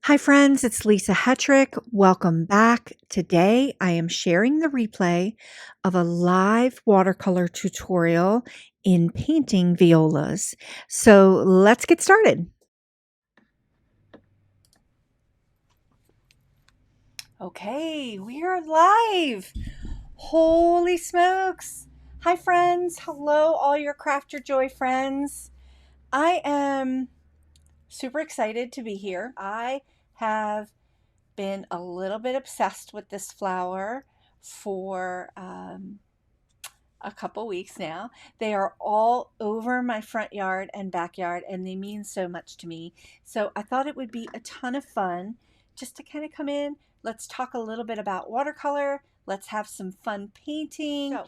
Hi friends, it's Lisa Hetrick. Welcome back. Today I am sharing the replay of a live watercolor tutorial in painting violas. So let's get started. Okay, we are live. Holy smokes. Hi friends. Hello all your Craft Your Joy friends. I am super excited to be here. I have been a little bit obsessed with this flower for a couple weeks now. They are all over my front yard and backyard, and they mean so much to me. So I thought it would be a ton of fun just to kind of come in. Let's talk a little bit about watercolor. Let's have some fun painting. So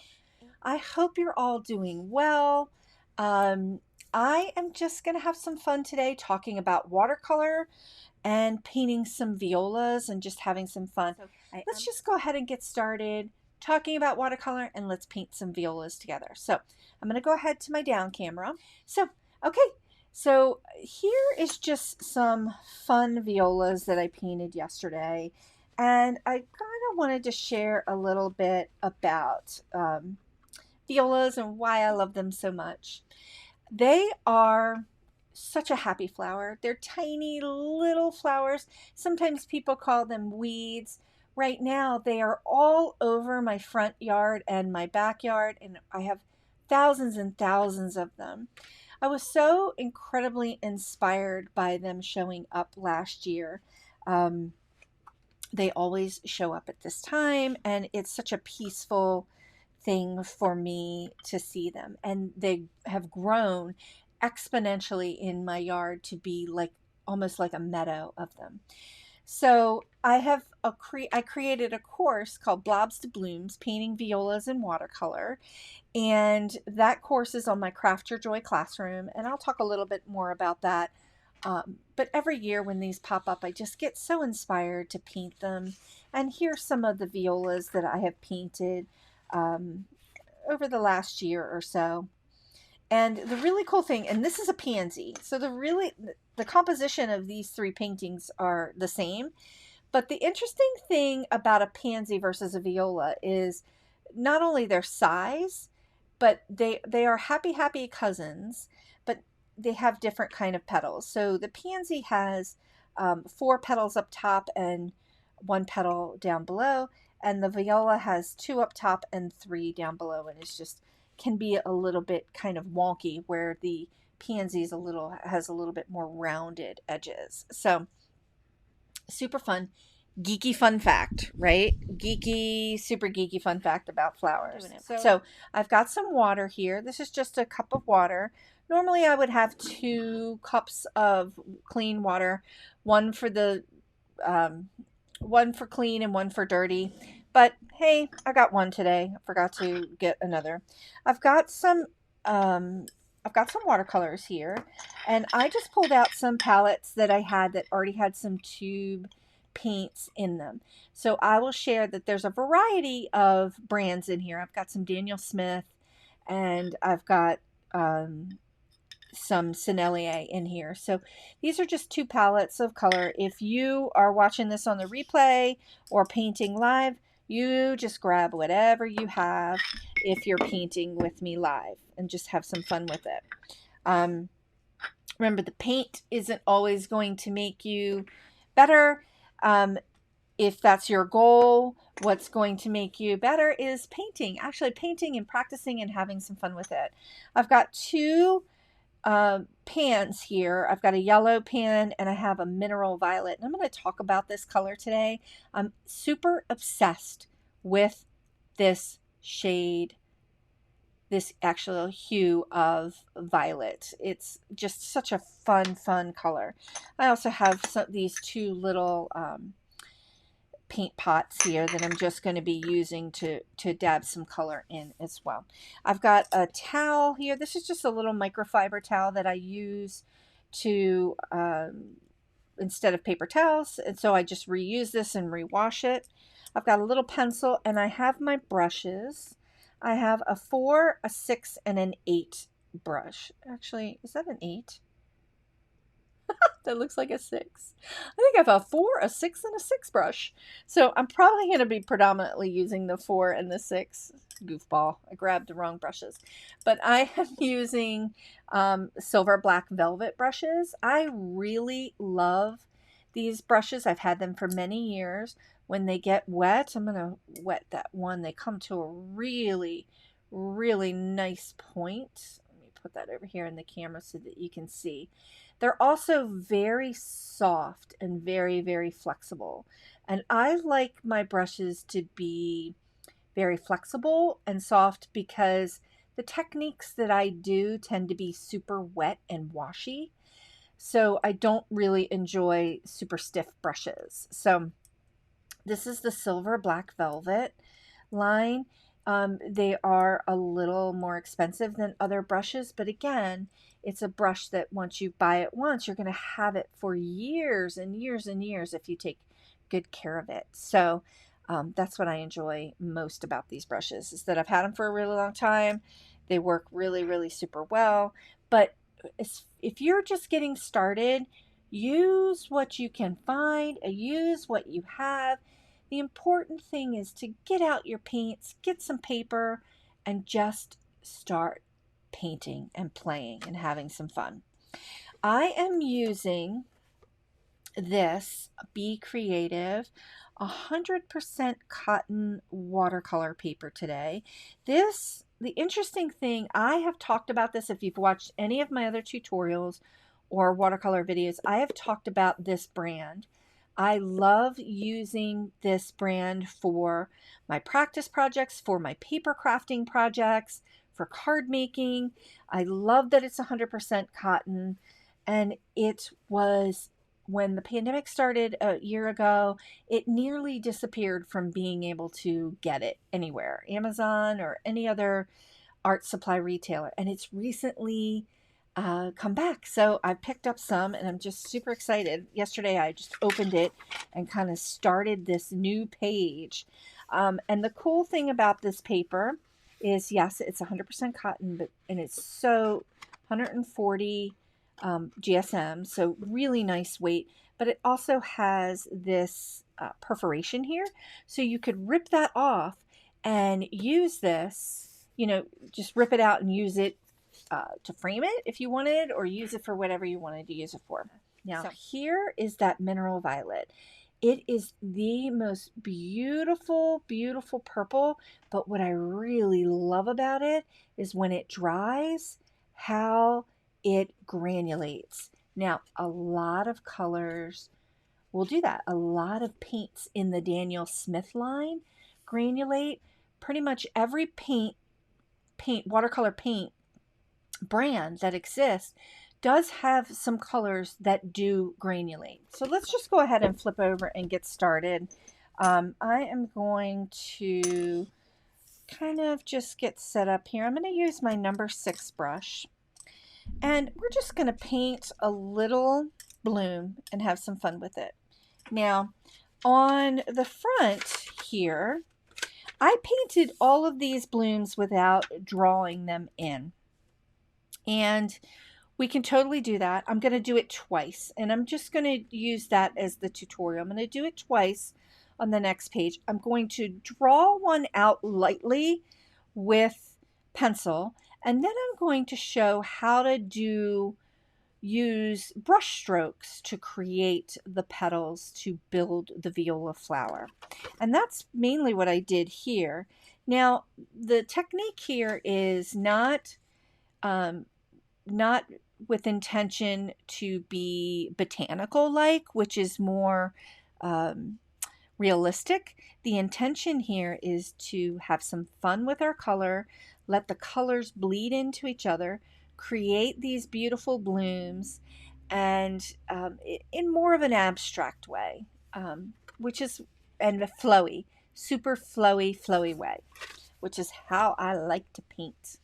I hope you're all doing well. I am just going to have some fun today talking about watercolor and painting some violas and just having some fun. So let's just go ahead and get started talking about watercolor and let's paint some violas together. So I'm going to go ahead to my down camera. So, okay. So here is just some fun violas that I painted yesterday. And I kind of wanted to share a little bit about violas and why I love them so much. They are such a happy flower. They're tiny little flowers. Sometimes people call them weeds. Right now, they are all over my front yard and my backyard, and I have thousands and thousands of them. I was so incredibly inspired by them showing up last year. They always show up at this time, and it's such a peaceful thing for me to see them. And they have grown exponentially in my yard to be like almost like a meadow of them. So I created a course called Blobs to Blooms, Painting Violas in Watercolor. And that course is on my Craft Your Joy classroom. And I'll talk a little bit more about that. But every year when these pop up, I just get so inspired to paint them. And here's some of the violas that I have painted over the last year or so. And the really cool thing, and this is a pansy, so the composition of these three paintings are the same, but the interesting thing about a pansy versus a viola is not only their size, but they are happy cousins, but they have different kind of petals. So the pansy has 4 petals up top and 1 petal down below, and the viola has 2 up top and 3 down below, and it's just can be a little bit kind of wonky where the pansy has a little bit more rounded edges. So super fun. Geeky fun fact, right? Super geeky fun fact about flowers. So I've got some water here. This is just a cup of water. Normally I would have 2 cups of clean water, one for clean and one for dirty. But hey, I got one today. I forgot to get another. I've got some watercolors here, and I just pulled out some palettes that I had that already had some tube paints in them. So I will share that there's a variety of brands in here. I've got some Daniel Smith, and I've got some Sennelier in here. So these are just 2 palettes of color. If you are watching this on the replay or painting live, you just grab whatever you have if you're painting with me live and just have some fun with it. Remember, the paint isn't always going to make you better. If that's your goal, what's going to make you better is painting. Actually painting and practicing and having some fun with it. I've got 2 pans here. I've got a yellow pan and I have a mineral violet. And I'm going to talk about this color today. I'm super obsessed with this shade, this actual hue of violet. It's just such a fun color. I also have these 2 little paint pots here that I'm just going to be using to dab some color in as well. I've got a towel here. This is just a little microfiber towel that I use to instead of paper towels, and so I just reuse this and rewash it. I've got a little pencil, and I have my brushes. I have a 4, a 6, and an 8 brush. Actually, is that an 8? That looks like a 6. I think I have a 4, a 6, and a 6 brush. So I'm probably going to be predominantly using the 4 and the 6. Goofball. I grabbed the wrong brushes. But I am using silver black velvet brushes. I really love these brushes. I've had them for many years. When they get wet, I'm going to wet that one. They come to a really, really nice point. Let me put that over here in the camera so that you can see. They're also very soft and very, very flexible. And I like my brushes to be very flexible and soft because the techniques that I do tend to be super wet and washy. So I don't really enjoy super stiff brushes. So this is the silver black velvet line. They are a little more expensive than other brushes, but again, it's a brush that once you buy it once, you're going to have it for years and years and years if you take good care of it. So that's what I enjoy most about these brushes, is that I've had them for a really long time. They work really, really super well. But if you're just getting started, use what you can find, use what you have. The important thing is to get out your paints, get some paper, and just start painting and playing and having some fun. I am using this Be Creative 100% cotton watercolor paper today. The interesting thing, I have talked about this if you've watched any of my other tutorials or watercolor videos, I have talked about this brand. I love using this brand for my practice projects, for my paper crafting projects, for card making. I love that it's 100% cotton, and it was, when the pandemic started a year ago, it nearly disappeared from being able to get it anywhere, Amazon or any other art supply retailer, and it's recently come back. So I picked up some and I'm just super excited. Yesterday I just opened it and kind of started this new page. And the cool thing about this paper is, yes, it's 100% cotton, and it's so 140 GSM, so really nice weight, but it also has this perforation here. So you could rip that off and use this, just rip it out and use it to frame it if you wanted, or use it for whatever you wanted to use it for. Now, here is that mineral violet. It is the most beautiful, beautiful purple, but what I really love about it is when it dries, how it granulates. Now, a lot of colors will do that. A lot of paints in the Daniel Smith line granulate. Pretty much every watercolor paint brand that exists does have some colors that do granulate. So let's just go ahead and flip over and get started. I am going to kind of just get set up here. I'm going to use my number 6 brush, and we're just going to paint a little bloom and have some fun with it. Now, on the front here, I painted all of these blooms without drawing them in. And we can totally do that. I'm going to do it twice, and I'm just going to use that as the tutorial. I'm going to do it twice on the next page. I'm going to draw one out lightly with pencil, and then I'm going to show how to use brush strokes to create the petals to build the viola flower. And that's mainly what I did here. Now, the technique here is not with intention to be botanical like, which is more realistic. The intention here is to have some fun with our color, let the colors bleed into each other, create these beautiful blooms, and in more of an abstract way, and a flowy, super flowy way, which is how I like to paint.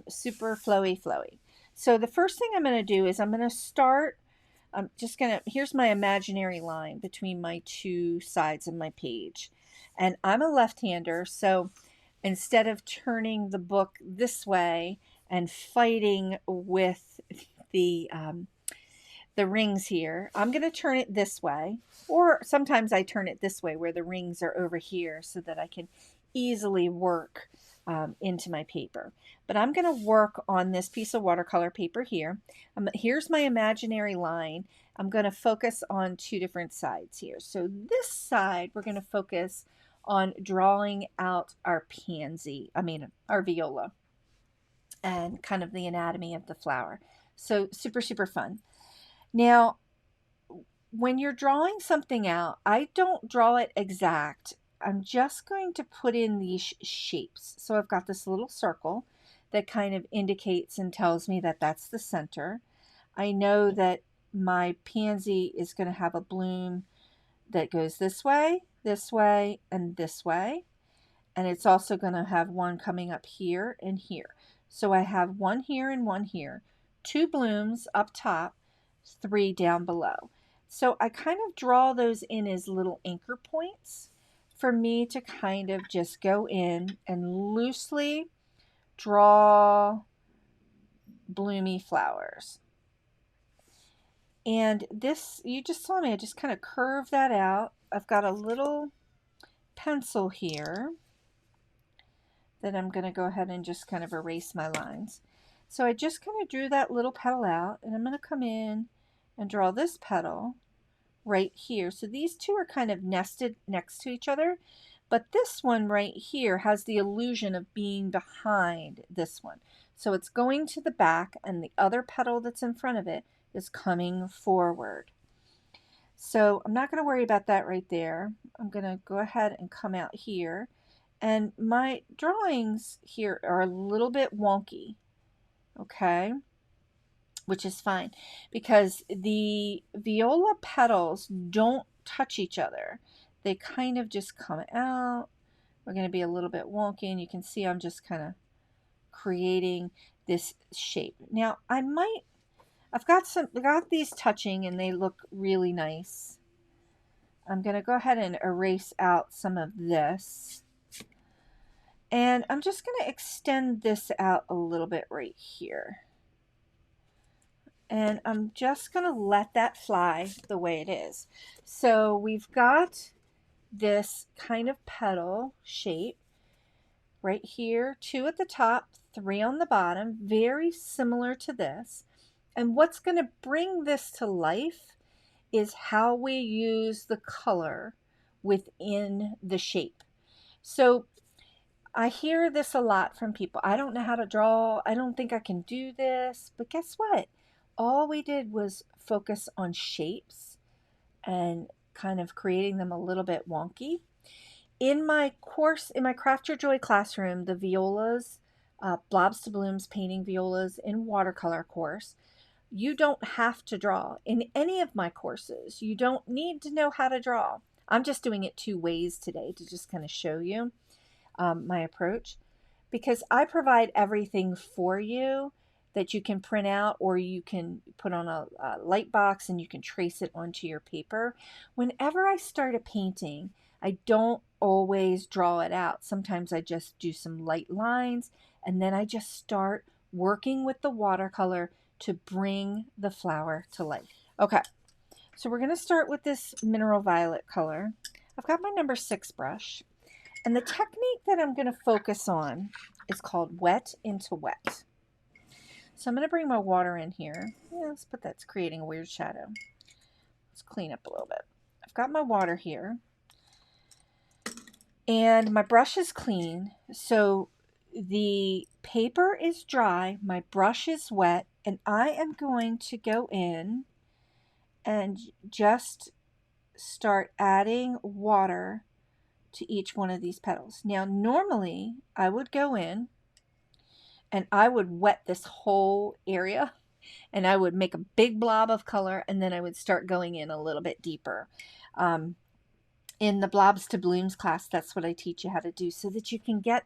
Super flowy. So the first thing I'm going to do is I'm going to start, here's my imaginary line between my two sides of my page. And I'm a left-hander, so instead of turning the book this way and fighting with the the rings here. I'm going to turn it this way, or sometimes I turn it this way where the rings are over here so that I can easily work into my paper. But I'm going to work on this piece of watercolor paper here. Here's my imaginary line. I'm going to focus on two different sides here. So this side, we're going to focus on drawing out our our viola, and kind of the anatomy of the flower. So super, super fun. Now, when you're drawing something out, I don't draw it exact. I'm just going to put in these shapes. So I've got this little circle that kind of indicates and tells me that that's the center. I know that my pansy is going to have a bloom that goes this way, and this way. And it's also going to have one coming up here and here. So I have one here and one here, 2 blooms up top, 3 down below. So I kind of draw those in as little anchor points for me to kind of just go in and loosely draw bloomy flowers. And this, you just saw me, I just kind of curve that out. I've got a little pencil here that I'm going to go ahead and just kind of erase my lines. So I just kind of drew that little petal out, and I'm going to come in and draw this petal right here. So these two are kind of nested next to each other, but this one right here has the illusion of being behind this one. So it's going to the back, and the other petal that's in front of it is coming forward. So I'm not going to worry about that right there. I'm going to go ahead and come out here. And my drawings here are a little bit wonky, okay, which is fine because the viola petals don't touch each other. They kind of just come out. We're going to be a little bit wonky, and you can see I'm just kind of creating this shape. Now I've got these touching, and they look really nice. I'm going to go ahead and erase out some of this. And I'm just going to extend this out a little bit right here. And I'm just going to let that fly the way it is. So we've got this kind of petal shape right here, 2 at the top, 3 on the bottom, very similar to this. And what's going to bring this to life is how we use the color within the shape. So I hear this a lot from people. I don't know how to draw. I don't think I can do this. But guess what? All we did was focus on shapes and kind of creating them a little bit wonky. In my course, in my Craft Your Joy classroom, the Violas, Blobs to Blooms Painting Violas in Watercolor course, you don't have to draw. In any of my courses, you don't need to know how to draw. I'm just doing it 2 ways today to just kind of show you my approach, because I provide everything for you that you can print out, or you can put on a light box and you can trace it onto your paper. Whenever I start a painting, I don't always draw it out. Sometimes I just do some light lines, and then I just start working with the watercolor to bring the flower to life. Okay, so we're going to start with this mineral violet color. I've got my number 6 brush. And the technique that I'm going to focus on is called wet into wet. So I'm going to bring my water in here. Yeah, let's put that's creating a weird shadow. Let's clean up a little bit. I've got my water here. And my brush is clean. So the paper is dry. My brush is wet. And I am going to go in and just start adding water to each one of these petals. Now, normally I would go in and I would wet this whole area, and I would make a big blob of color, and then I would start going in a little bit deeper. In the Blobs to Blooms class, that's what I teach you how to do, so that you can get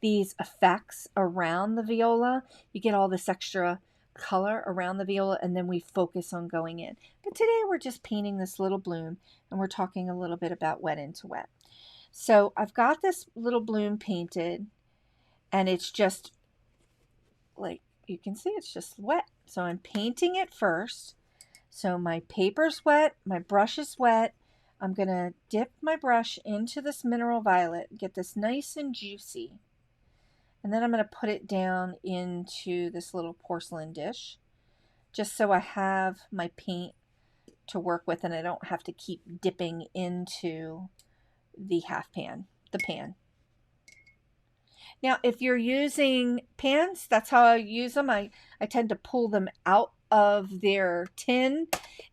these effects around the viola. You get all this extra color around the viola, and then we focus on going in. But today we're just painting this little bloom, and we're talking a little bit about wet into wet. So I've got this little bloom painted, and it's just like, you can see it's just wet. So I'm painting it first, So my paper's wet, my brush is wet. I'm going to dip my brush into this mineral violet, get this nice and juicy. And then I'm going to put it down into this little porcelain dish, just so I have my paint to work with and I don't have to keep dipping into the pan. Now, if you're using pans, that's how I use them. I tend to pull them out of their tin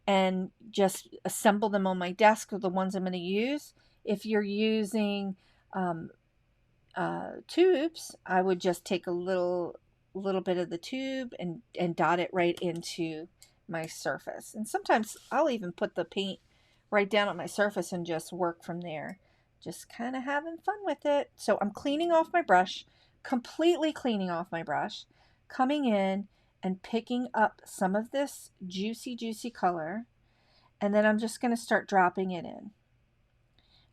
and just assemble them on my desk with the ones I'm going to use. If you're using tubes, I would just take a little bit of the tube and dot it right into my surface. And sometimes I'll even put the paint right down on my surface and just work from there. Just kind of having fun with it. So I'm cleaning off my brush, completely cleaning off my brush, coming in and picking up some of this juicy, juicy color. And then I'm just going to start dropping it in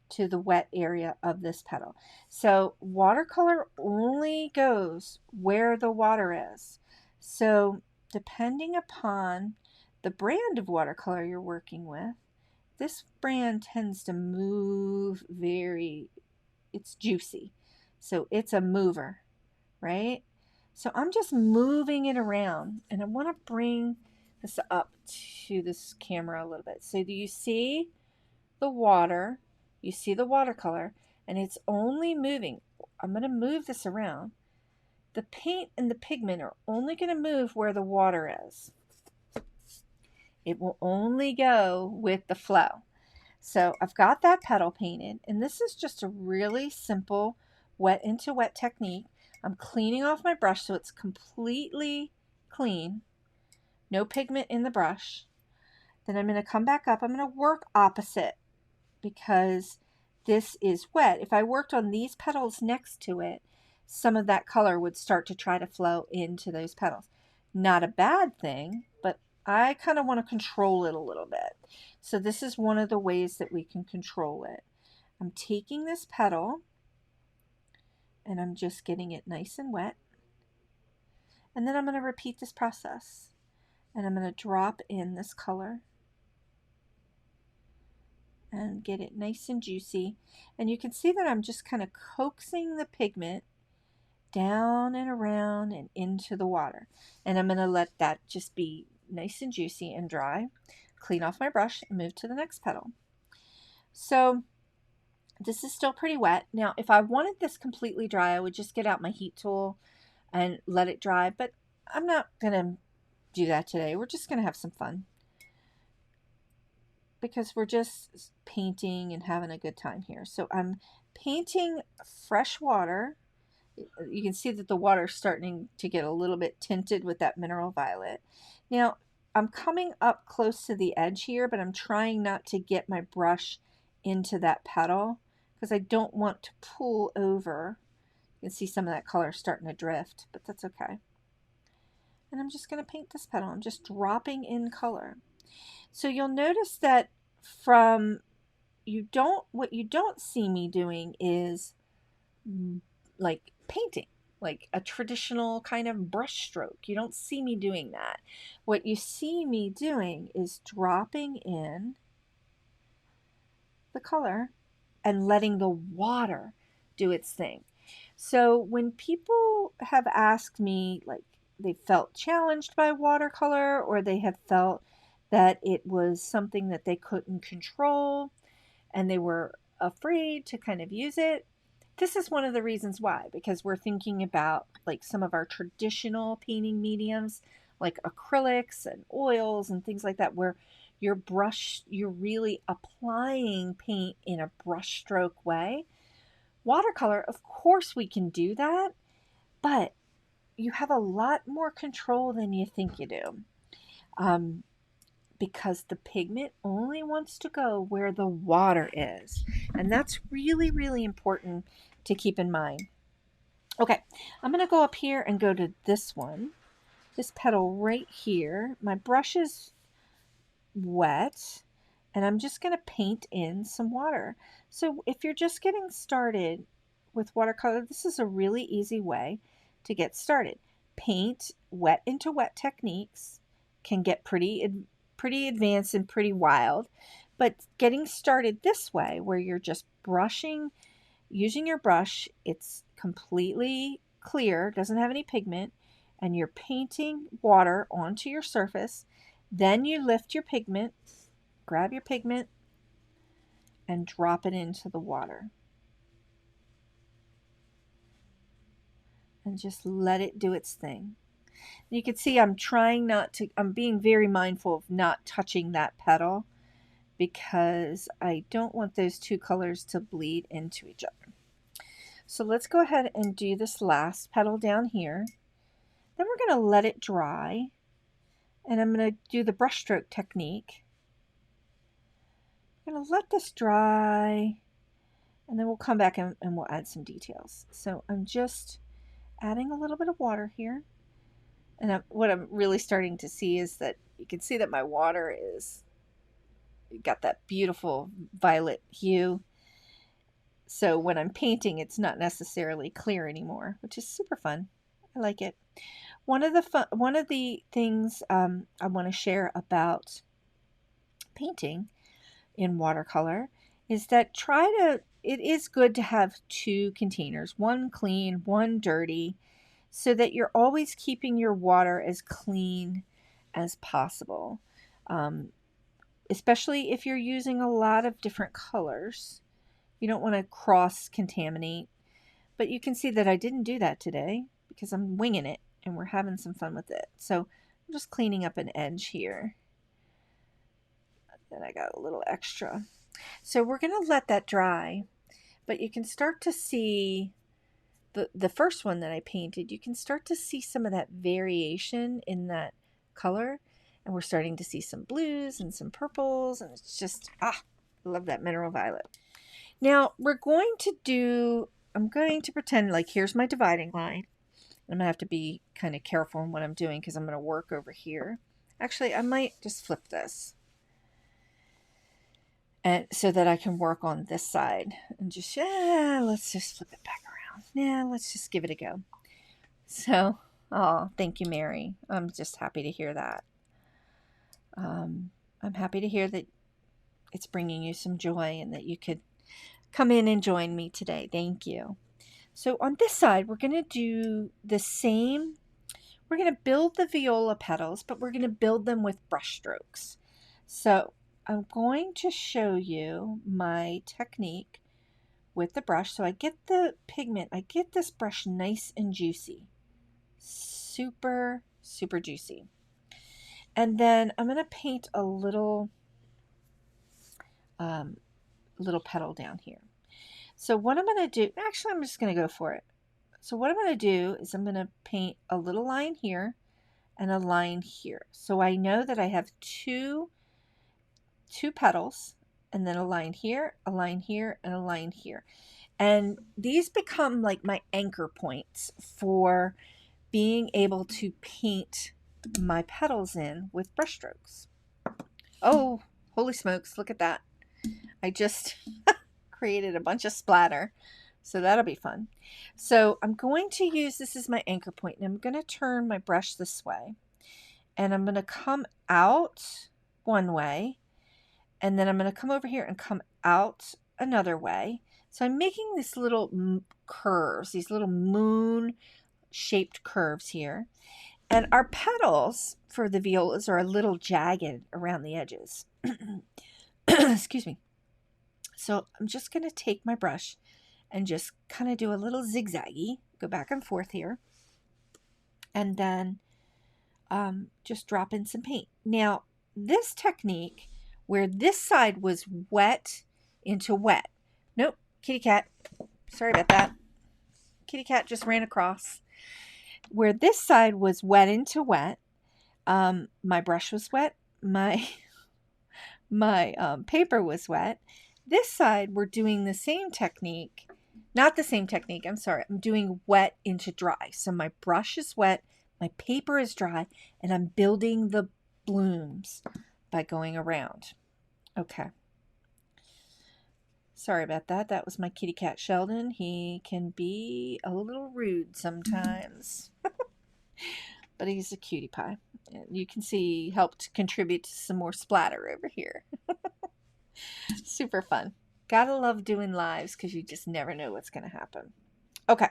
to the wet area of this petal. So watercolor only goes where the water is. So depending upon the brand of watercolor you're working with, this brand tends to move it's juicy. So it's a mover, right? So I'm just moving it around and I want to bring this up to this camera a little bit. So do you see the water? You see the watercolor and it's only moving. I'm going to move this around. The paint and the pigment are only going to move where the water is. It will only go with the flow. So I've got that petal painted, and this is just a really simple wet into wet technique. I'm cleaning off my brush so it's completely clean, no pigment in the brush. Then I'm going to come back up. I'm going to work opposite because this is wet. If I worked on these petals next to it, some of that color would start to try to flow into those petals. Not a bad thing, but I kind of want to control it a little bit. So this is one of the ways that we can control it. I'm taking this petal and I'm just getting it nice and wet. And then I'm going to repeat this process. And I'm going to drop in this color and get it nice and juicy. And you can see that I'm just kind of coaxing the pigment down and around and into the water. And I'm going to let that just be nice and juicy and dry. Clean off my brush and move to the next petal. So this is still pretty wet. Now, if I wanted this completely dry, I would just get out my heat tool and let it dry, but I'm not going to do that today. We're just going to have some fun because we're just painting and having a good time here. So I'm painting fresh water. You can see that the water is starting to get a little bit tinted with that mineral violet. Now, I'm coming up close to the edge here, but I'm trying not to get my brush into that petal because I don't want to pull over. You can see some of that color starting to drift, but that's okay. And I'm just going to paint this petal. I'm just dropping in color. So you'll notice that what you don't see me doing is like painting, like a traditional kind of brush stroke. You don't see me doing that. What you see me doing is dropping in the color and letting the water do its thing. So when people have asked me, like they felt challenged by watercolor or they have felt that it was something that they couldn't control and they were afraid to kind of use it, this is one of the reasons why, because we're thinking about like some of our traditional painting mediums, like acrylics and oils and things like that, where you're really applying paint in a brush stroke way. Watercolor, of course we can do that, but you have a lot more control than you think you do. Because the pigment only wants to go where the water is. And that's really, really important to keep in mind. Okay, I'm going to go up here and go to this one, this petal right here. My brush is wet, and I'm just going to paint in some water. So if you're just getting started with watercolor, this is a really easy way to get started. Paint wet into wet techniques can get pretty pretty advanced and pretty wild. But getting started this way, where you're just brushing, using your brush, it's completely clear, doesn't have any pigment, and you're painting water onto your surface. Then you lift your pigment, grab your pigment, and drop it into the water. And just let it do its thing. You can see I'm being very mindful of not touching that petal because I don't want those two colors to bleed into each other. So let's go ahead and do this last petal down here. Then we're going to let it dry, and I'm going to do the brushstroke technique. I'm going to let this dry, and then we'll come back and we'll add some details. So I'm just adding a little bit of water here. And what I'm really starting to see is that you can see that my water is got that beautiful violet hue. So when I'm painting, it's not necessarily clear anymore, which is super fun. I like it. One of the things I want to share about painting in watercolor is that it is good to have two containers, one clean, one dirty, so that you're always keeping your water as clean as possible. Especially if you're using a lot of different colors. You don't want to cross-contaminate. But you can see that I didn't do that today because I'm winging it and we're having some fun with it. So I'm just cleaning up an edge here. Then I got a little extra. So we're going to let that dry. But you can start to see the first one that I painted, you can start to see some of that variation in that color. And we're starting to see some blues and some purples. And it's just, I love that mineral violet. Now I'm going to pretend like here's my dividing line. I'm going to have to be kind of careful in what I'm doing because I'm going to work over here. Actually, I might just flip this. And so that I can work on this side. And just, let's just flip it back around. Yeah, let's just give it a go. So, oh, thank you, Mary. I'm just happy to hear that. I'm happy to hear that it's bringing you some joy and that you could come in and join me today. Thank you. So on this side, we're going to do the same. We're going to build the viola petals, but we're going to build them with brush strokes. So I'm going to show you my technique with the brush. So I get the pigment, I get this brush nice and juicy. Super, super juicy. And then I'm going to paint a little petal down here. So what I'm going to do, actually I'm just going to go for it. So what I'm going to do is I'm going to paint a little line here and a line here. So I know that I have two petals and then a line here, a line here, and a line here. And these become like my anchor points for being able to paint my petals in with brush strokes. Oh, holy smokes, look at that. I just created a bunch of splatter. So that'll be fun. So I'm going to use, this is my anchor point, and I'm going to turn my brush this way. And I'm going to come out one way. And then I'm going to come over here and come out another way. So I'm making these little curves, these little moon-shaped curves here. And our petals for the violas are a little jagged around the edges. Excuse me. So I'm just going to take my brush and just kind of do a little zigzaggy, go back and forth here, and then just drop in some paint. Now, this technique, where this side was wet into wet. Nope, kitty cat. Sorry about that. Kitty cat just ran across. Where this side was wet into wet, my brush was wet, my paper was wet. This side, we're doing the same technique. Not the same technique, I'm sorry. I'm doing wet into dry. So my brush is wet, my paper is dry, and I'm building the blooms by going around. Okay. Sorry about that. That was my kitty cat Sheldon. He can be a little rude sometimes. But he's a cutie pie. And you can see helped contribute to some more splatter over here. Super fun. Gotta love doing lives because you just never know what's going to happen. Okay,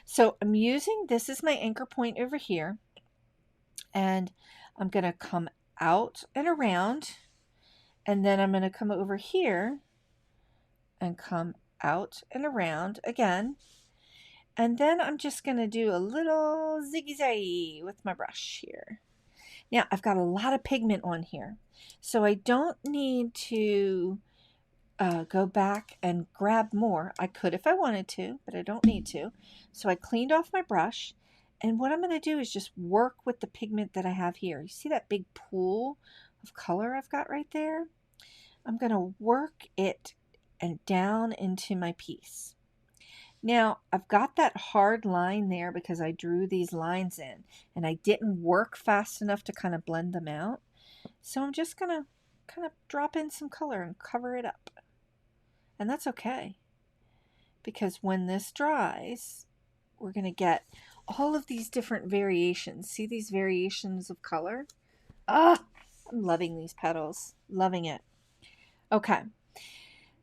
so I'm using this as my anchor point over here, and I'm going to come out and around, and then I'm going to come over here and come out and around again, and then I'm just going to do a little zigzag with my brush here. Now I've got a lot of pigment on here, so I don't need to go back and grab more. I could if I wanted to, but I don't need to. So I cleaned off my brush, and what I'm going to do is just work with the pigment that I have here. You see that big pool of color I've got right there? I'm going to work it and down into my piece. Now I've got that hard line there because I drew these lines in and I didn't work fast enough to kind of blend them out. So I'm just going to kind of drop in some color and cover it up. And that's okay, because when this dries, we're going to get all of these different variations. See these variations of color? Ah, I'm loving these petals. Loving it. Okay.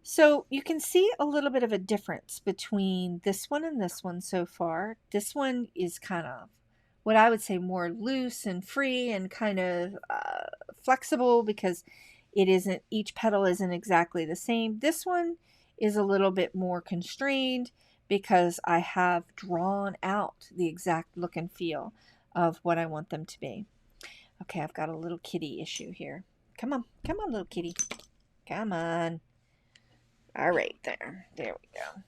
So you can see a little bit of a difference between this one and this one so far. This one is kind of what I would say more loose and free and kind of flexible because it isn't, each petal isn't exactly the same. This one is a little bit more constrained because I have drawn out the exact look and feel of what I want them to be. Okay, I've got a little kitty issue here. Come on, little kitty. Come on. All right, there we go.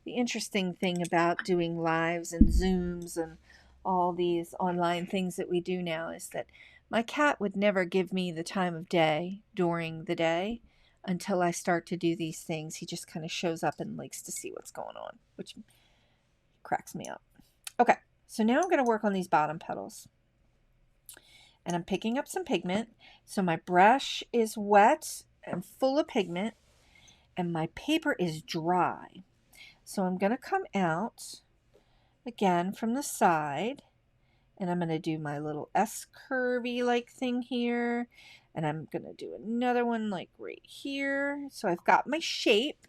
The interesting thing about doing lives and Zooms and all these online things that we do now is that my cat would never give me the time of day during the day until I start to do these things. He just kind of shows up and likes to see what's going on, which cracks me up. Okay, so now I'm going to work on these bottom petals. And I'm picking up some pigment. So my brush is wet and full of pigment, and my paper is dry. So I'm going to come out again from the side, and I'm going to do my little S curvy like thing here, and I'm going to do another one like right here. So I've got my shape.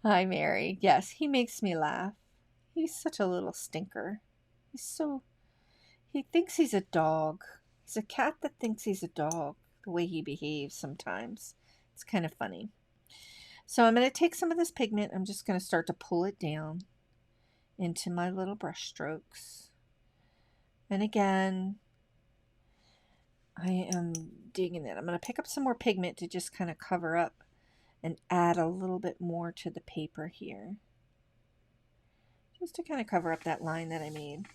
Hi, Mary. Yes, he makes me laugh. He's such a little stinker. He thinks he's a dog. He's a cat that thinks he's a dog, the way he behaves sometimes. It's kind of funny. So I'm going to take some of this pigment. I'm just going to start to pull it down into my little brush strokes. And again, I am digging it. I'm going to pick up some more pigment to just kind of cover up and add a little bit more to the paper here. Just to kind of cover up that line that I made.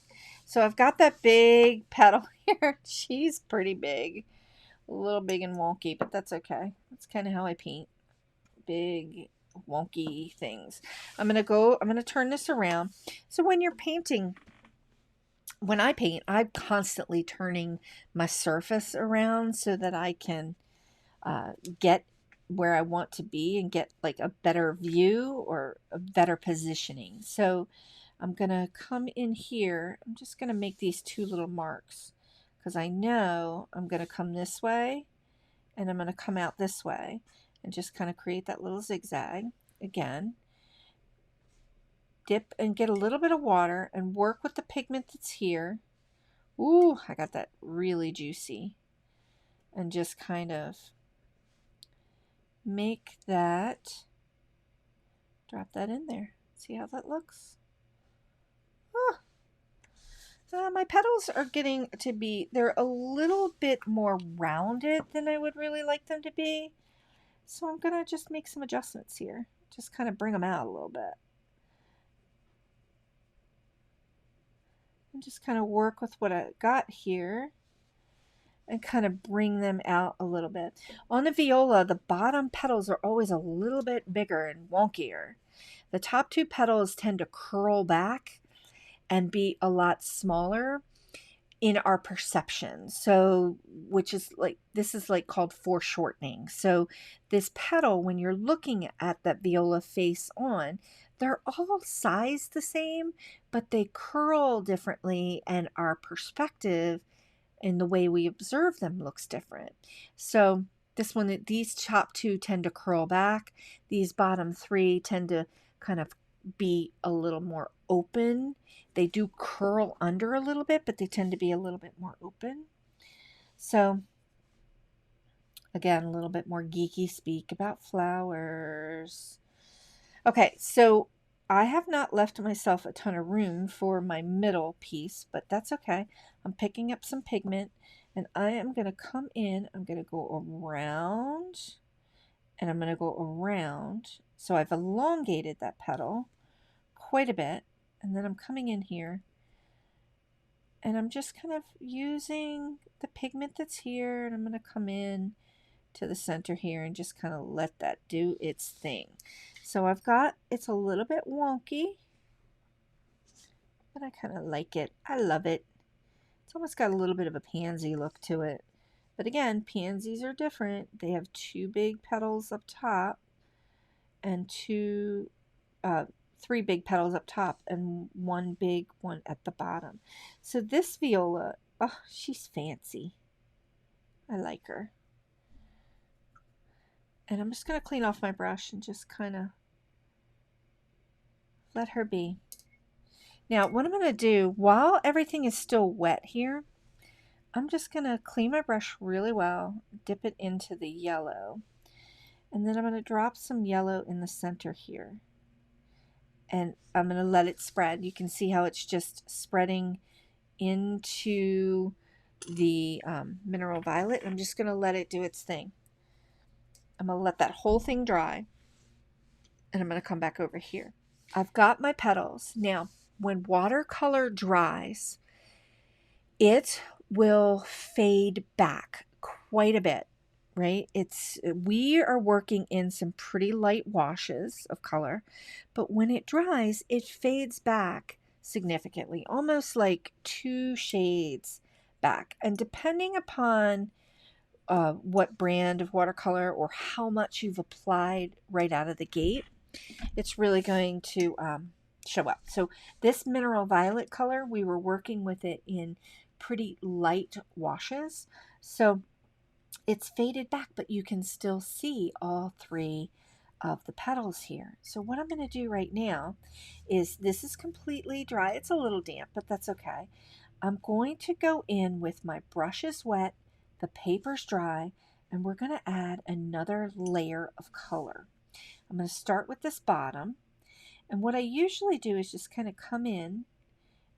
So I've got that big petal here. She's pretty big. A little big and wonky, but that's okay. That's kind of how I paint. Big, wonky things. I'm going to turn this around. So when you're painting, when I paint, I'm constantly turning my surface around so that I can get where I want to be and get like a better view or a better positioning. So I'm going to come in here. I'm just going to make these two little marks because I know I'm going to come this way and I'm going to come out this way and just kind of create that little zigzag again. Dip and get a little bit of water and work with the pigment that's here. Ooh, I got that really juicy. And just kind of make that, drop that in there. See how that looks? My petals are getting to be, they're a little bit more rounded than I would really like them to be. So I'm going to just make some adjustments here. Just kind of bring them out a little bit. And just kind of work with what I got here and kind of bring them out a little bit. On the viola, the bottom petals are always a little bit bigger and wonkier. The top two petals tend to curl back and be a lot smaller in our perception. So, which is like, this is like called foreshortening. So this petal, when you're looking at that viola face on, they're all sized the same, but they curl differently, and our perspective and the way we observe them looks different. So this one, these top two tend to curl back. These bottom three tend to kind of be a little more open. They do curl under a little bit, but they tend to be a little bit more open. So again, a little bit more geeky speak about flowers. Okay, so I have not left myself a ton of room for my middle piece, but that's okay. I'm picking up some pigment, and I am going to come in. I'm going to go around, and I'm going to go around. So I've elongated that petal quite a bit, and then I'm coming in here, and I'm just kind of using the pigment that's here, and I'm going to come in to the center here and just kind of let that do its thing. So I've got, it's a little bit wonky, but I kind of like it. I love it. It's almost got a little bit of a pansy look to it. But again, pansies are different. They have two big petals up top and three big petals up top and one big one at the bottom. So this viola, oh, she's fancy. I like her. And I'm just going to clean off my brush and just kind of let her be. Now, what I'm going to do while everything is still wet here, I'm just going to clean my brush really well, dip it into the yellow, and then I'm going to drop some yellow in the center here. And I'm going to let it spread. You can see how it's just spreading into the mineral violet. I'm just going to let it do its thing. I'm going to let that whole thing dry, and I'm going to come back over here. I've got my petals. Now, when watercolor dries, it will fade back quite a bit, right? We are working in some pretty light washes of color, but when it dries, it fades back significantly, almost like 2 shades back. And depending upon what brand of watercolor or how much you've applied right out of the gate, it's really going to show up. So this mineral violet color, we were working with it in pretty light washes. So it's faded back, but you can still see all 3 of the petals here. So what I'm going to do right now is, this is completely dry. It's a little damp, but that's okay. I'm going to go in with my brushes wet, the paper's dry, and we're going to add another layer of color. I'm going to start with this bottom, and what I usually do is just kind of come in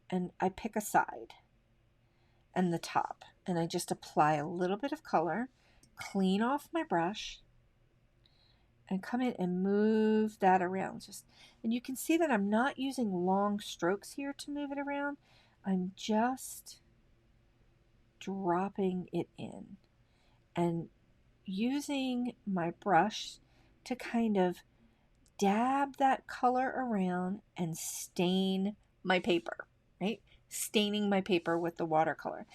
and I pick a side and the top, and I just apply a little bit of color, clean off my brush, and come in and move that around. And you can see that I'm not using long strokes here to move it around. I'm just dropping it in and using my brush to kind of dab that color around and stain my paper, right? Staining my paper with the watercolor.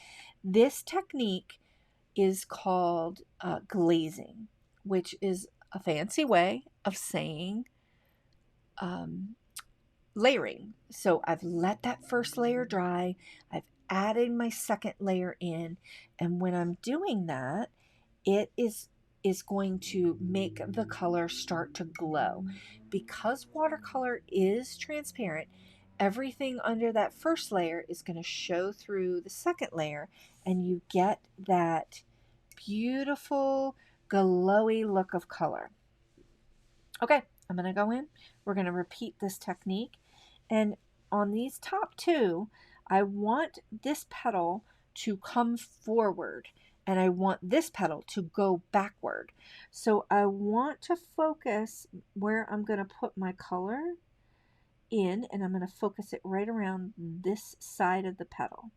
This technique is called glazing, which is a fancy way of saying layering. So I've let that first layer dry, I've added my second layer in, and when I'm doing that, it is going to make the color start to glow. Because watercolor is transparent, everything under that first layer is going to show through the second layer, and you get that beautiful glowy look of color. Okay, I'm going to go in. We're going to repeat this technique. And on these top 2, I want this petal to come forward, and I want this petal to go backward. So I want to focus where I'm going to put my color in, and I'm going to focus it right around this side of the petal.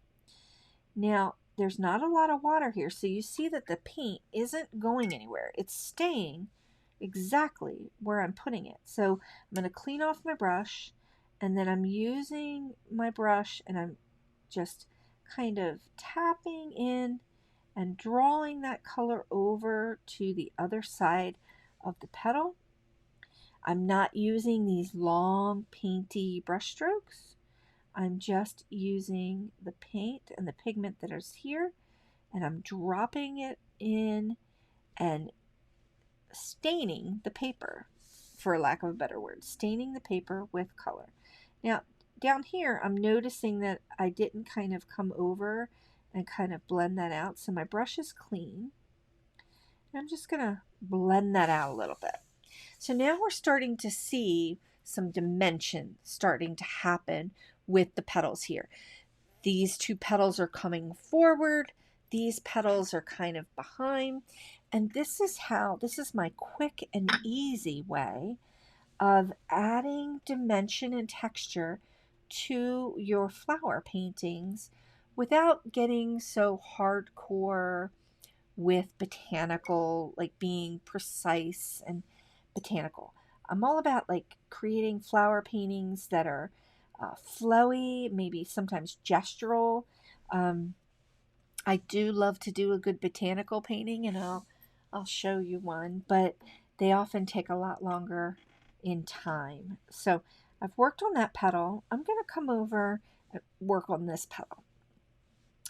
Now, there's not a lot of water here, so you see that the paint isn't going anywhere. It's staying exactly where I'm putting it. So I'm going to clean off my brush, and then I'm using my brush, and I'm just kind of tapping in and drawing that color over to the other side of the petal. I'm not using these long painty brush strokes. I'm just using the paint and the pigment that is here, and I'm dropping it in and staining the paper, for lack of a better word, staining the paper with color. Now, down here, I'm noticing that I didn't kind of come over and kind of blend that out, so my brush is clean. I'm just going to blend that out a little bit. So now we're starting to see some dimension starting to happen with the petals here. These two petals are coming forward. These petals are kind of behind. And this is my quick and easy way of adding dimension and texture to your flower paintings without getting so hardcore with botanical, like being precise and botanical. I'm all about like creating flower paintings that are flowy, maybe sometimes gestural. I do love to do a good botanical painting, and I'll show you one, but they often take a lot longer in time. So I've worked on that petal. I'm going to come over and work on this petal.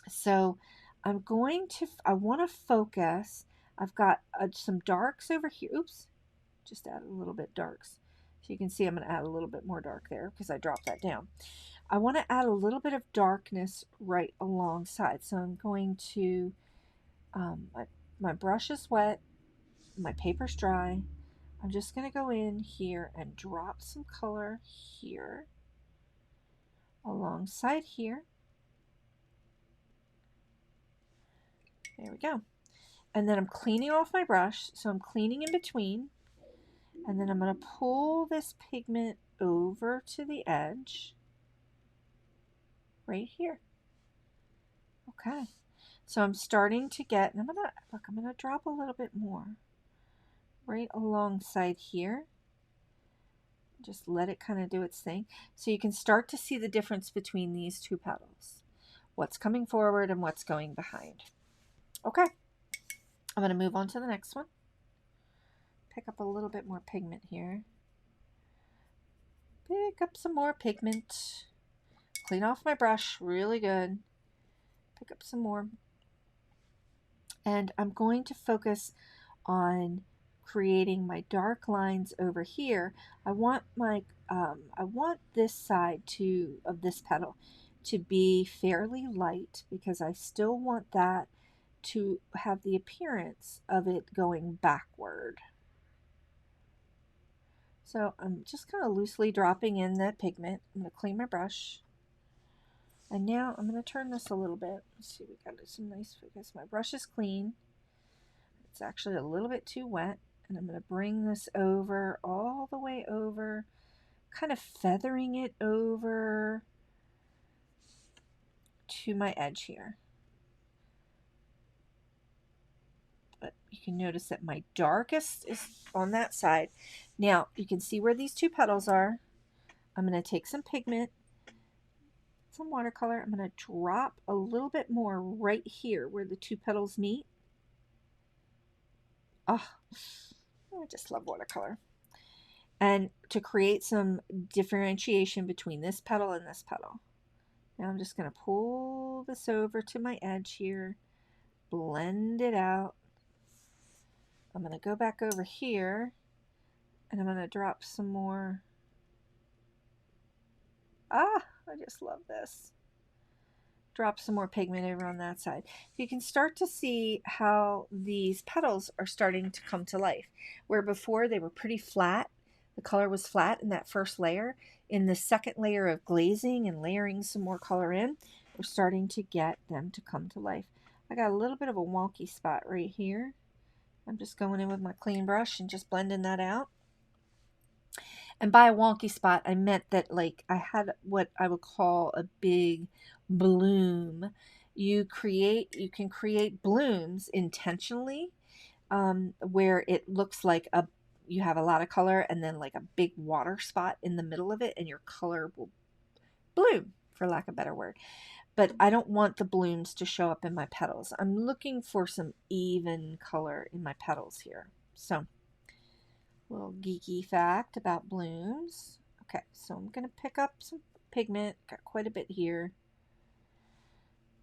So I want to focus. I've got some darks over here. Oops, just add a little bit darks. So you can see I'm going to add a little bit more dark there because I dropped that down. I want to add a little bit of darkness right alongside. So I'm going to, my brush is wet, my paper's dry. I'm just going to go in here and drop some color here alongside here. There we go. And then I'm cleaning off my brush, so I'm cleaning in between. And then I'm going to pull this pigment over to the edge right here. Okay. So I'm starting to get, and I'm going to drop a little bit more right alongside here. Just let it kind of do its thing. So you can start to see the difference between these two petals. What's coming forward and what's going behind. Okay. I'm going to move on to the next one. Pick up a little bit more pigment here. Pick up some more pigment. Clean off my brush really good. Pick up some more. And I'm going to focus on creating my dark lines over here. I want this side of this petal to be fairly light because I still want that to have the appearance of it going backward. So I'm just kind of loosely dropping in that pigment. I'm going to clean my brush. And now I'm going to turn this a little bit. Let's see, we got some nice focus. My brush is clean. It's actually a little bit too wet. And I'm going to bring this over, all the way over, kind of feathering it over to my edge here. But you can notice that my darkest is on that side. Now, you can see where these two petals are. I'm going to take some pigment, some watercolor. I'm going to drop a little bit more right here where the two petals meet. Oh, I just love watercolor. And to create some differentiation between this petal and this petal. Now I'm just going to pull this over to my edge here, blend it out. I'm going to go back over here and I'm going to drop some more. I just love this. Drop some more pigment over on that side. You can start to see how these petals are starting to come to life. Where before they were pretty flat, the color was flat in that first layer. In the second layer of glazing and layering some more color in, we're starting to get them to come to life. I got a little bit of a wonky spot right here. I'm just going in with my clean brush and just blending that out. And by a wonky spot, I meant that like I had what I would call a big bloom. You can create blooms intentionally, where it looks like you have a lot of color and then like a big water spot in the middle of it, and your color will bloom, for lack of a better word. But I don't want the blooms to show up in my petals. I'm looking for some even color in my petals here. So Little geeky fact about blooms. Okay, so I'm going to pick up some pigment. Got quite a bit here.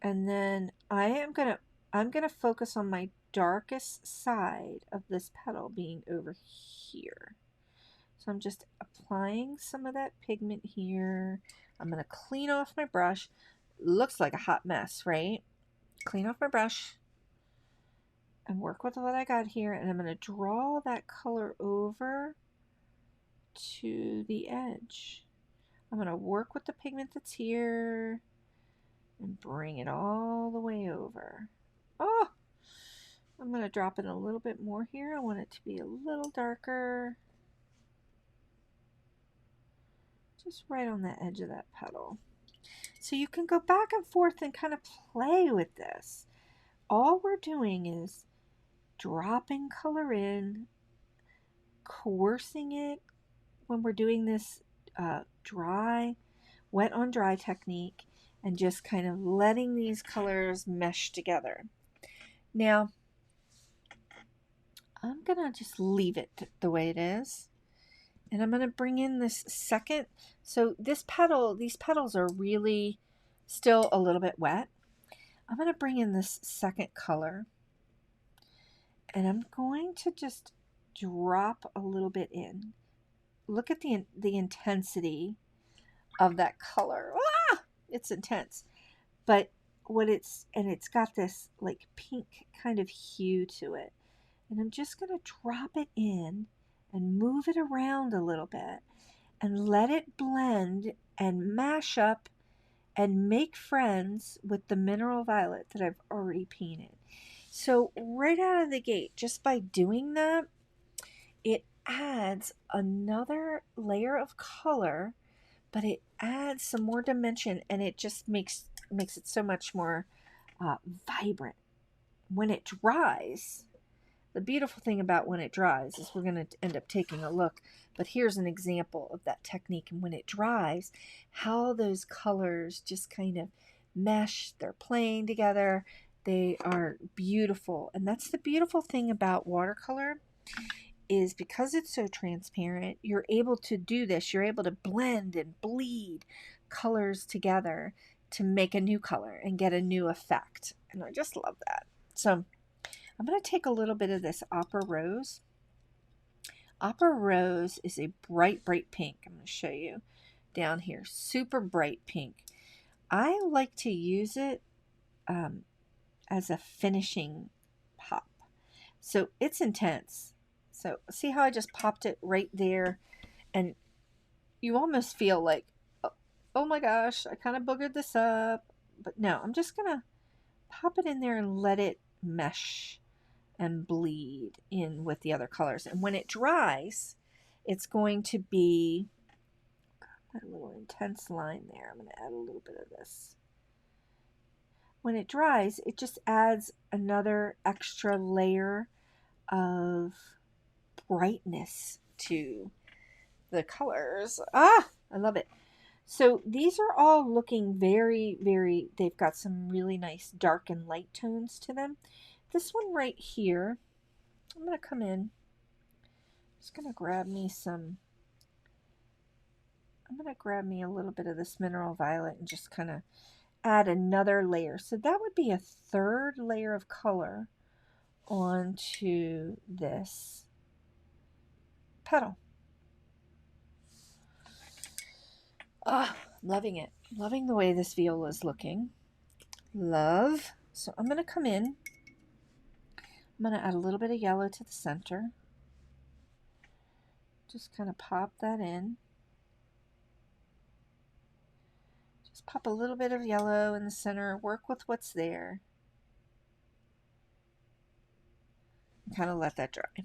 And then I'm going to focus on my darkest side of this petal being over here. So I'm just applying some of that pigment here. I'm going to clean off my brush. Looks like a hot mess, right? Clean off my brush and work with what I got here. And I'm going to draw that color over to the edge. I'm going to work with the pigment that's here and bring it all the way over. Oh, I'm going to drop it a little bit more here. I want it to be a little darker. Just right on the edge of that petal. So you can go back and forth and kind of play with this. All we're doing is dropping color in, coercing it when we're doing this wet on dry technique, and just kind of letting these colors mesh together. Now, I'm going to just leave it the way it is. And I'm going to bring in this second. So these petals are really still a little bit wet. I'm going to bring in this second color. And I'm going to just drop a little bit in. Look at the intensity of that color. Ah! It's intense. But it's got this like pink kind of hue to it. And I'm just going to drop it in and move it around a little bit and let it blend and mash up and make friends with the mineral violet that I've already painted. So right out of the gate, just by doing that, it adds another layer of color, but it adds some more dimension, and it just makes it so much more vibrant. When it dries, the beautiful thing about when it dries is we're going to end up taking a look, but here's an example of that technique. And when it dries, how those colors just kind of mesh, they're playing together, they are beautiful. And that's the beautiful thing about watercolor, is because it's so transparent, you're able to do this. You're able to blend and bleed colors together to make a new color and get a new effect. And I just love that. So I'm going to take a little bit of this Opera Rose. Opera Rose is a bright, bright pink. I'm going to show you down here. Super bright pink. I like to use it as a finishing pop. So it's intense. So see how I just popped it right there? And you almost feel like, oh my gosh, I kind of boogered this up. But no, I'm just going to pop it in there and let it mesh and bleed in with the other colors. And when it dries, it's going to be a little intense line there. I'm going to add a little bit of this. When it dries, it just adds another extra layer of brightness to the colors. Ah, I love it. So these are all looking very, very, they've got some really nice dark and light tones to them. This one right here, I'm going to come in. I'm just going to grab me a little bit of this mineral violet and just kind of add another layer. So that would be a third layer of color onto this petal. Ah, loving it. Loving the way this viola is looking. Love. So I'm going to come in. I'm going to add a little bit of yellow to the center. Just kind of pop that in. Just pop a little bit of yellow in the center. Work with what's there. And kind of let that dry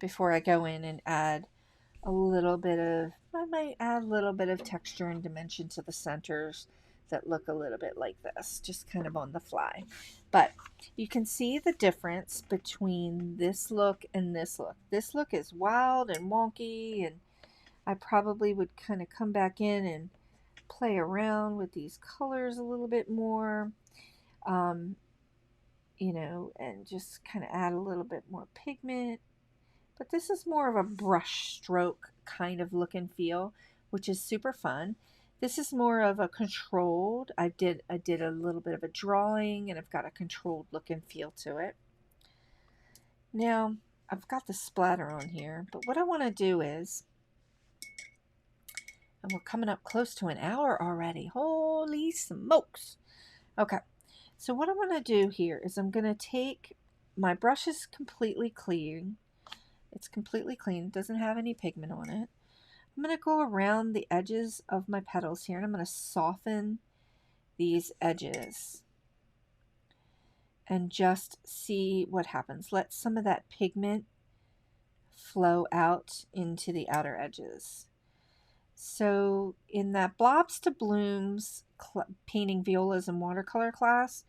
before I go in and add a little bit of, I might add a little bit of texture and dimension to the centers that look a little bit like this, just kind of on the fly. But you can see the difference between this look and this look. This look is wild and wonky, and I probably would kind of come back in and play around with these colors a little bit more, you know, and just kind of add a little bit more pigment but this is more of a brush stroke kind of look and feel, which is super fun. This is more of a controlled, I did a little bit of a drawing, and I've got a controlled look and feel to it. Now, I've got the splatter on here, but what I want to do is, and we're coming up close to an hour already. Holy smokes. Okay, so what I'm going to do here is I'm going to take, my brush is completely clean. It's completely clean. It doesn't have any pigment on it. I'm going to go around the edges of my petals here, and I'm going to soften these edges and just see what happens. Let some of that pigment flow out into the outer edges. So in that Blobs to Blooms painting violas and watercolor class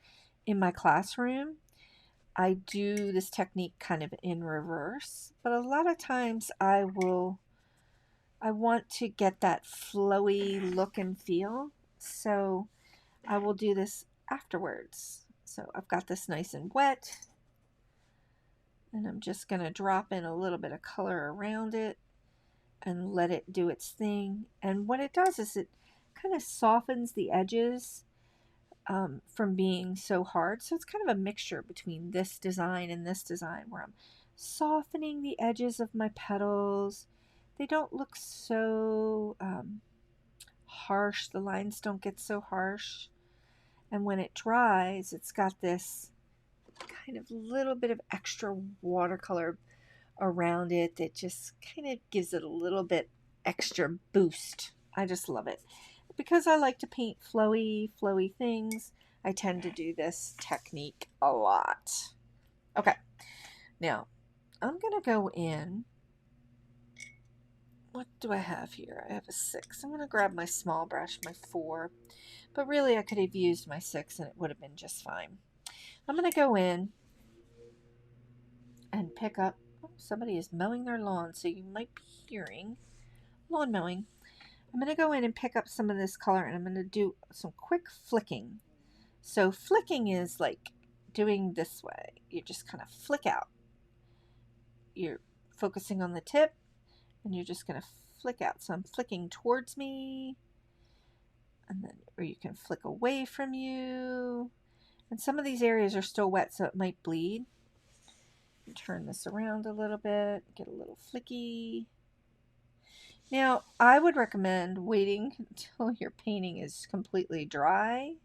in my classroom, I do this technique kind of in reverse, but a lot of times I want to get that flowy look and feel, so I will do this afterwards. So I've got this nice and wet, and I'm just going to drop in a little bit of color around it and let it do its thing. And what it does is it kind of softens the edges from being so hard. So it's kind of a mixture between this design and this design, where I'm softening the edges of my petals. They don't look so harsh. The lines don't get so harsh. And when it dries, it's got this kind of little bit of extra watercolor around it that just kind of gives it a little bit extra boost. I just love it. Because I like to paint flowy things, I tend to do this technique a lot. Okay, now I'm going to go in. What do I have here? I have a 6. I'm going to grab my small brush, my 4. But really, I could have used my 6 and it would have been just fine. I'm going to go in and pick up. Oh, somebody is mowing their lawn, so you might be hearing lawn mowing. I'm going to go in and pick up some of this color, and I'm going to do some quick flicking. So flicking is like doing this way. You just kind of flick out. You're focusing on the tip, and you're just going to flick out. So I'm flicking towards me, and then, or you can flick away from you. And some of these areas are still wet, so it might bleed. Turn this around a little bit, get a little flicky. Now, I would recommend waiting until your painting is completely dry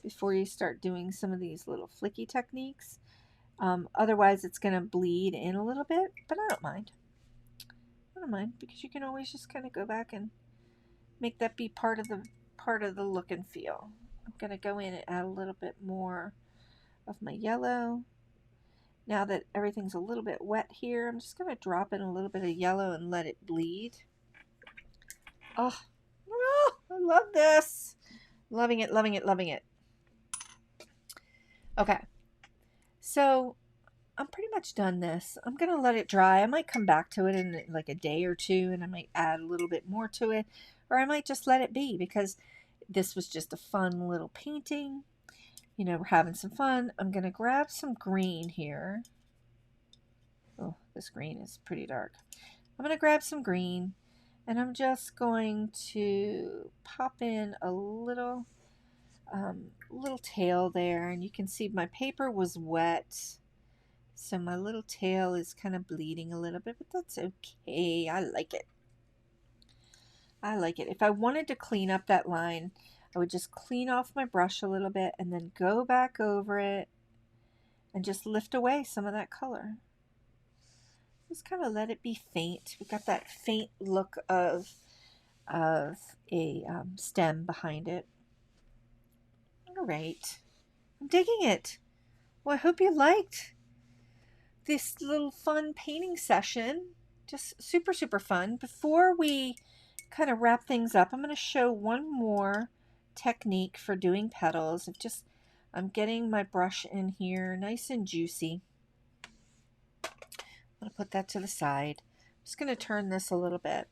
before you start doing some of these little flicky techniques. Otherwise, it's going to bleed in a little bit, but I don't mind. I don't mind, because you can always just kind of go back and make that be part of the look and feel. I'm going to go in and add a little bit more of my yellow. Now that everything's a little bit wet here, I'm just going to drop in a little bit of yellow and let it bleed. Oh, I love this. Loving it, loving it, loving it. Okay, so I'm pretty much done this. I'm going to let it dry. I might come back to it in like a day or two, and I might add a little bit more to it, or I might just let it be, because this was just a fun little painting. You know, we're having some fun. I'm going to grab some green here. Oh, this green is pretty dark. I'm going to grab some green, and I'm just going to pop in a little tail there. And you can see my paper was wet, so my little tail is kind of bleeding a little bit, but that's okay. I like it. I like it. If I wanted to clean up that line, I would just clean off my brush a little bit and then go back over it and just lift away some of that color. Just kind of let it be faint. We've got that faint look of a stem behind it. All right. I'm digging it. Well, I hope you liked this little fun painting session. Just super, super fun. Before we kind of wrap things up, I'm going to show one more technique for doing petals. I'm getting my brush in here nice and juicy. I'm going to put that to the side. I'm just going to turn this a little bit.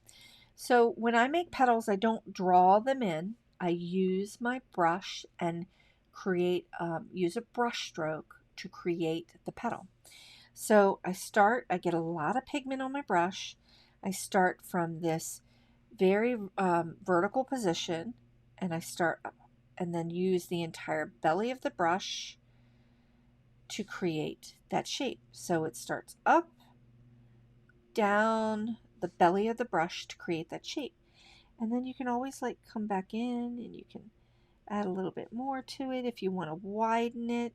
So when I make petals, I don't draw them in. I use my brush and use a brush stroke to create the petal. So I get a lot of pigment on my brush. I start from this very vertical position, and I start up and then use the entire belly of the brush to create that shape. So it starts up, down the belly of the brush to create that shape. And then you can always like come back in and you can add a little bit more to it if you want to widen it.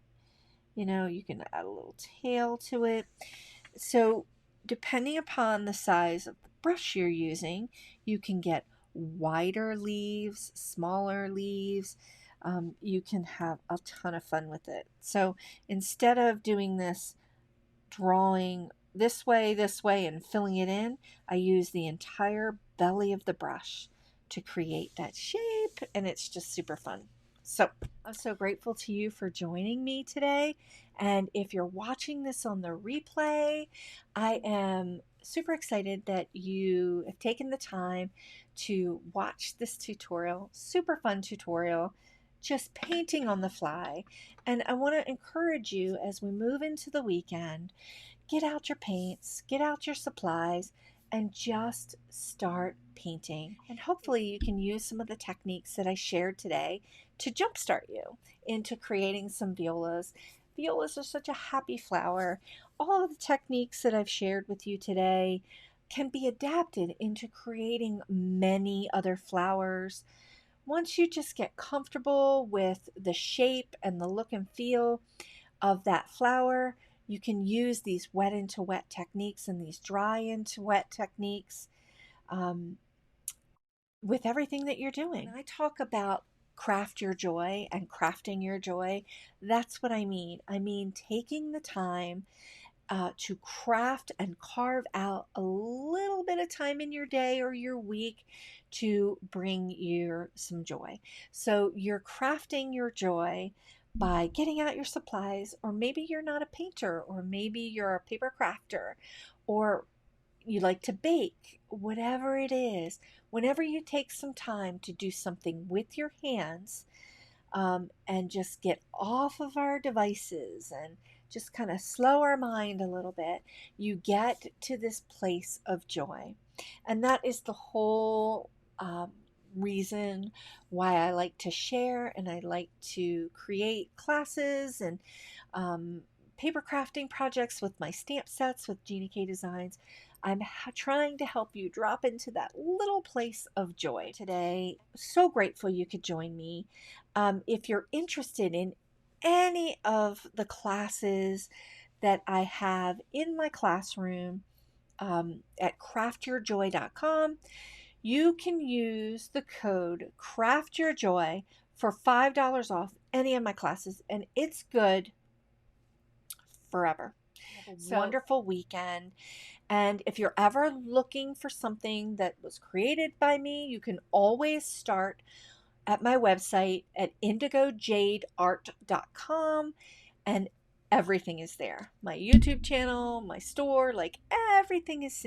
You know, you can add a little tail to it. So depending upon the size of the brush you're using, you can get wider leaves, smaller leaves. You can have a ton of fun with it. So instead of doing this drawing this way, and filling it in, I use the entire belly of the brush to create that shape, and it's just super fun. So I'm so grateful to you for joining me today. And if you're watching this on the replay, I am super excited that you have taken the time to watch this tutorial, super fun tutorial, just painting on the fly. And I want to encourage you as we move into the weekend, get out your paints, get out your supplies, and just start painting. And hopefully you can use some of the techniques that I shared today to jumpstart you into creating some violas. Violas are such a happy flower. All of the techniques that I've shared with you today can be adapted into creating many other flowers. Once you just get comfortable with the shape and the look and feel of that flower, you can use these wet into wet techniques and these dry into wet techniques with everything that you're doing. When I talk about craft your joy and crafting your joy, that's what I mean. I mean taking the time to craft and carve out a little bit of time in your day or your week to bring you some joy. So you're crafting your joy by getting out your supplies, or maybe you're not a painter, or maybe you're a paper crafter, or you like to bake, whatever it is. Whenever you take some time to do something with your hands, and just get off of our devices and just kind of slow our mind a little bit, you get to this place of joy. And that is the whole reason why I like to share and I like to create classes and paper crafting projects with my stamp sets with GINA Designs. I'm trying to help you drop into that little place of joy today. So grateful you could join me. If you're interested in any of the classes that I have in my classroom at craftyourjoy.com, you can use the code craftyourjoy for $5 off any of my classes, and it's good forever. Have a wonderful weekend. And if you're ever looking for something that was created by me, you can always start at my website at indigojadeart.com, and everything is there. My YouTube channel, my store, like everything is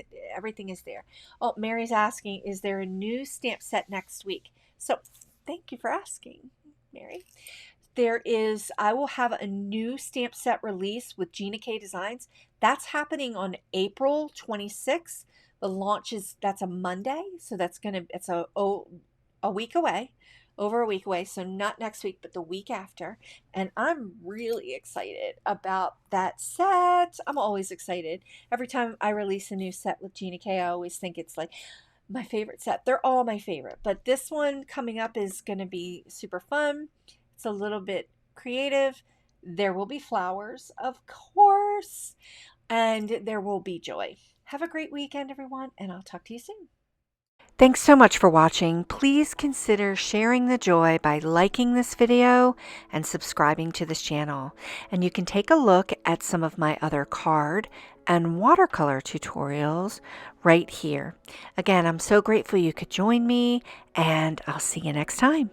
there. Oh, Mary's asking, is there a new stamp set next week? So thank you for asking, Mary. I will have a new stamp set release with GINA Designs. That's happening on April 26th. The launch that's a Monday, so it's a week away, over a week away. So not next week, but the week after. And I'm really excited about that set. I'm always excited. Every time I release a new set with GINA, I always think it's like my favorite set. They're all my favorite, but this one coming up is going to be super fun. It's a little bit creative. There will be flowers, of course, and there will be joy. Have a great weekend, everyone, and I'll talk to you soon. Thanks so much for watching. Please consider sharing the joy by liking this video and subscribing to this channel. And you can take a look at some of my other card and watercolor tutorials right here. Again, I'm so grateful you could join me, and I'll see you next time.